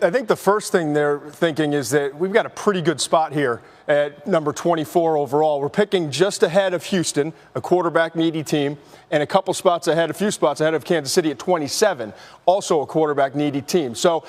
I think the first thing they're thinking is that we've got a pretty good spot here at number 24 overall. We're picking just ahead of Houston, a quarterback needy team, and a few spots ahead of Kansas City at 27, also a quarterback needy team. So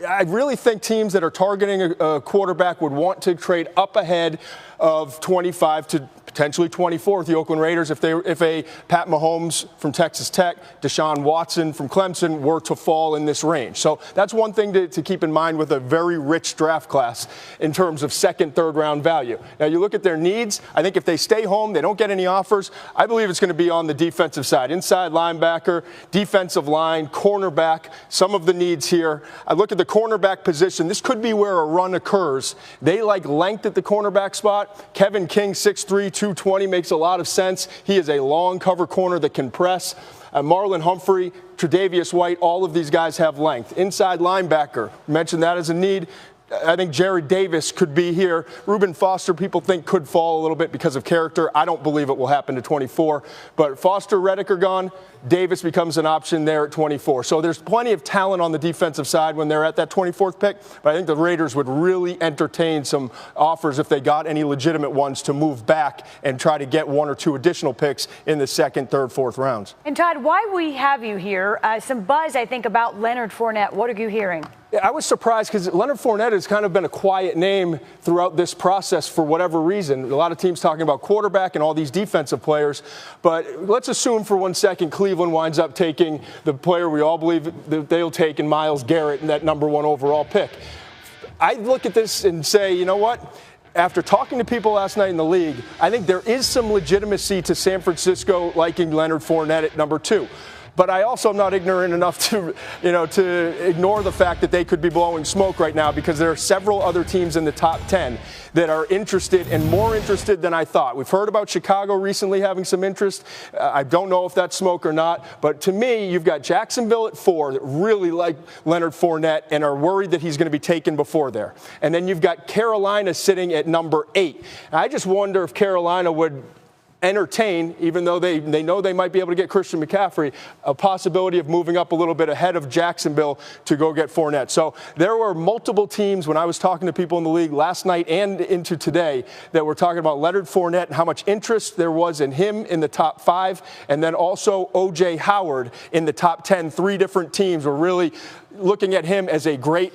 I really think teams that are targeting a quarterback would want to trade up ahead of 25 to potentially 24 with the Oakland Raiders if a Pat Mahomes from Texas Tech, Deshaun Watson from Clemson were to fall in this range. So that's one thing to keep in mind with a very rich draft class in terms of second, third round value. Now you look at their needs. I think if they stay home, they don't get any offers, I believe it's going to be on the defensive side. Inside linebacker, defensive line, cornerback, some of the needs here. I look at the cornerback position. This could be where a run occurs. They like length at the cornerback spot. Kevin King, 6'3", 220, makes a lot of sense. He is a long cover corner that can press. Marlon Humphrey, Tre'Davious White, all of these guys have length. Inside linebacker, mentioned that as a need. I think Jared Davis could be here. Reuben Foster, people think could fall a little bit because of character. I don't believe it will happen to 24. But Foster, Reddick are gone. Davis becomes an option there at 24. So there's plenty of talent on the defensive side when they're at that 24th pick. But I think the Raiders would really entertain some offers if they got any legitimate ones to move back and try to get one or two additional picks in the second, third, fourth rounds. And Todd, why we have you here? Some buzz, I think, about Leonard Fournette. What are you hearing? Yeah, I was surprised because Leonard Fournette has kind of been a quiet name throughout this process for whatever reason. A lot of teams talking about quarterback and all these defensive players. But let's assume for 1 second Cleveland winds up taking the player we all believe that they'll take in Myles Garrett in that number 1 overall pick. I look at this and say, you know what? After talking to people last night in the league, I think there is some legitimacy to San Francisco liking Leonard Fournette at number 2. But I also am not ignorant enough to ignore the fact that they could be blowing smoke right now because there are several other teams in the top 10 that are interested and more interested than I thought. We've heard about Chicago recently having some interest. I don't know if that's smoke or not. But to me, you've got Jacksonville at 4 that really like Leonard Fournette and are worried that he's going to be taken before there. And then you've got Carolina sitting at number 8. And I just wonder if Carolina would entertain, even though they know they might be able to get Christian McCaffrey, a possibility of moving up a little bit ahead of Jacksonville to go get Fournette. So there were multiple teams when I was talking to people in the league last night and into today that were talking about Leonard Fournette and how much interest there was in him in the top 5, and then also O.J. Howard in the top 10. 3 different teams were really looking at him as a great